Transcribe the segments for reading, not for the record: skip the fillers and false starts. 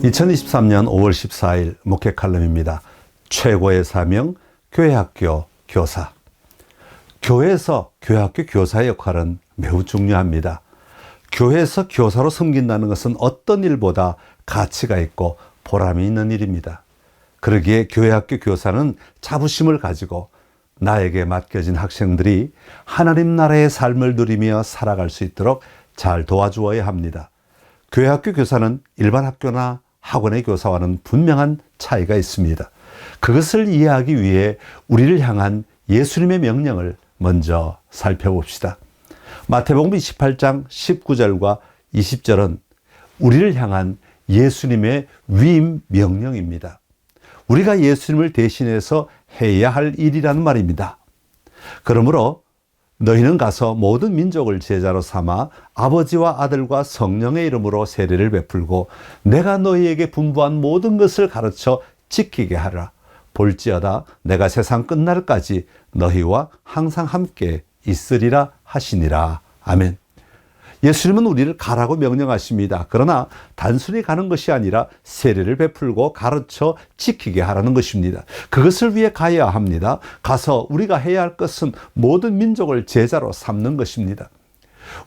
2023년 5월 14일 목회 칼럼입니다. 최고의 사명, 교회학교 교사. 교회에서 교회학교 교사의 역할은 매우 중요합니다. 교회에서 교사로 섬긴다는 것은 어떤 일보다 가치가 있고 보람이 있는 일입니다. 그러기에 교회학교 교사는 자부심을 가지고 나에게 맡겨진 학생들이 하나님 나라의 삶을 누리며 살아갈 수 있도록 잘 도와주어야 합니다. 교회학교 교사는 일반 학교나 학원의 교사와는 분명한 차이가 있습니다. 그것을 이해하기 위해 우리를 향한 예수님의 명령을 먼저 살펴봅시다. 마태복음 28장 19절과 20절은 우리를 향한 예수님의 위임 명령입니다. 우리가 예수님을 대신해서 해야 할 일이라는 말입니다. 그러므로 너희는 가서 모든 민족을 제자로 삼아 아버지와 아들과 성령의 이름으로 세례를 베풀고 내가 너희에게 분부한 모든 것을 가르쳐 지키게 하라. 볼지어다 내가 세상 끝날까지 너희와 항상 함께 있으리라 하시니라. 아멘. 예수님은 우리를 가라고 명령하십니다. 그러나 단순히 가는 것이 아니라 세례를 베풀고 가르쳐 지키게 하라는 것입니다. 그것을 위해 가야 합니다. 가서 우리가 해야 할 것은 모든 민족을 제자로 삼는 것입니다.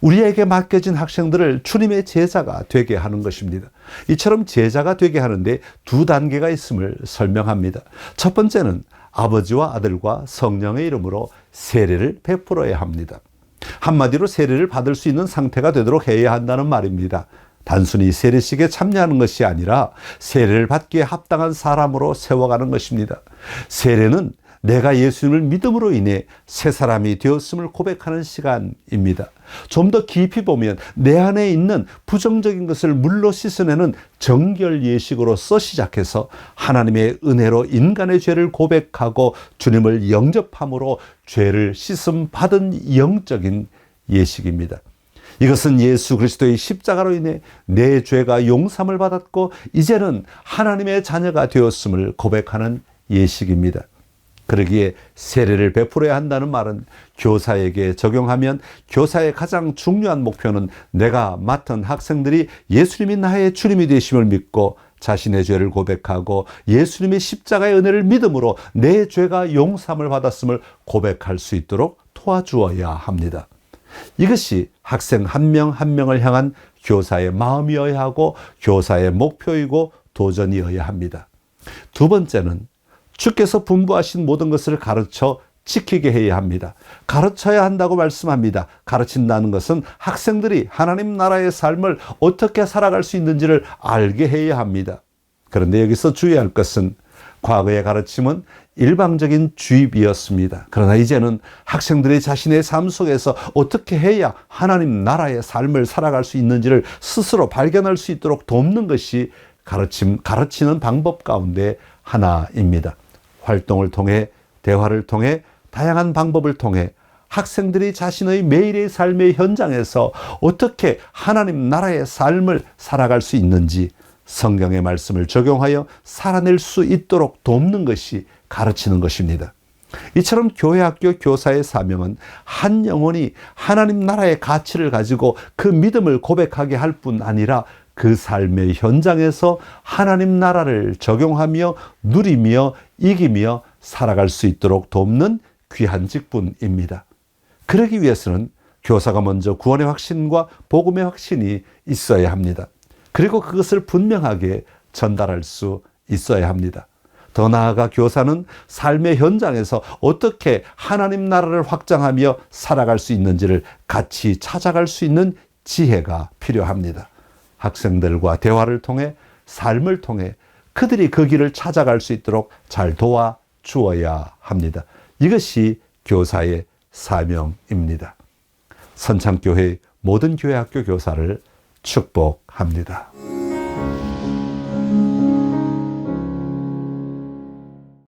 우리에게 맡겨진 학생들을 주님의 제자가 되게 하는 것입니다. 이처럼 제자가 되게 하는데 두 단계가 있음을 설명합니다. 첫 번째는 아버지와 아들과 성령의 이름으로 세례를 베풀어야 합니다. 한마디로 세례를 받을 수 있는 상태가 되도록 해야 한다는 말입니다. 단순히 세례식에 참여하는 것이 아니라 세례를 받기에 합당한 사람으로 세워가는 것입니다. 세례는 내가 예수님을 믿음으로 인해 새 사람이 되었음을 고백하는 시간입니다. 좀 더 깊이 보면 내 안에 있는 부정적인 것을 물로 씻어내는 정결 예식으로서 시작해서 하나님의 은혜로 인간의 죄를 고백하고 주님을 영접함으로 죄를 씻음 받은 영적인 예식입니다. 이것은 예수 그리스도의 십자가로 인해 내 죄가 용서함을 받았고 이제는 하나님의 자녀가 되었음을 고백하는 예식입니다. 그러기에 세례를 베풀어야 한다는 말은 교사에게 적용하면 교사의 가장 중요한 목표는 내가 맡은 학생들이 예수님이 나의 주님이 되심을 믿고 자신의 죄를 고백하고 예수님의 십자가의 은혜를 믿음으로 내 죄가 용서함을 받았음을 고백할 수 있도록 도와주어야 합니다. 이것이 학생 한 명 한 명을 향한 교사의 마음이어야 하고 교사의 목표이고 도전이어야 합니다. 두 번째는 주께서 분부하신 모든 것을 가르쳐 지키게 해야 합니다. 가르쳐야 한다고 말씀합니다. 가르친다는 것은 학생들이 하나님 나라의 삶을 어떻게 살아갈 수 있는지를 알게 해야 합니다. 그런데 여기서 주의할 것은 과거의 가르침은 일방적인 주입이었습니다. 그러나 이제는 학생들이 자신의 삶 속에서 어떻게 해야 하나님 나라의 삶을 살아갈 수 있는지를 스스로 발견할 수 있도록 돕는 것이 가르치는 방법 가운데 하나입니다. 활동을 통해 대화를 통해 다양한 방법을 통해 학생들이 자신의 매일의 삶의 현장에서 어떻게 하나님 나라의 삶을 살아갈 수 있는지 성경의 말씀을 적용하여 살아낼 수 있도록 돕는 것이 가르치는 것입니다. 이처럼 교회학교 교사의 사명은 한 영혼이 하나님 나라의 가치를 가지고 그 믿음을 고백하게 할 뿐 아니라 그 삶의 현장에서 하나님 나라를 적용하며 누리며 이기며 살아갈 수 있도록 돕는 귀한 직분입니다. 그러기 위해서는 교사가 먼저 구원의 확신과 복음의 확신이 있어야 합니다. 그리고 그것을 분명하게 전달할 수 있어야 합니다. 더 나아가 교사는 삶의 현장에서 어떻게 하나님 나라를 확장하며 살아갈 수 있는지를 같이 찾아갈 수 있는 지혜가 필요합니다. 학생들과 대화를 통해 삶을 통해 그들이 그 길을 찾아갈 수 있도록 잘 도와주어야 합니다. 이것이 교사의 사명입니다. 선창교회 모든 교회학교 교사를 축복합니다.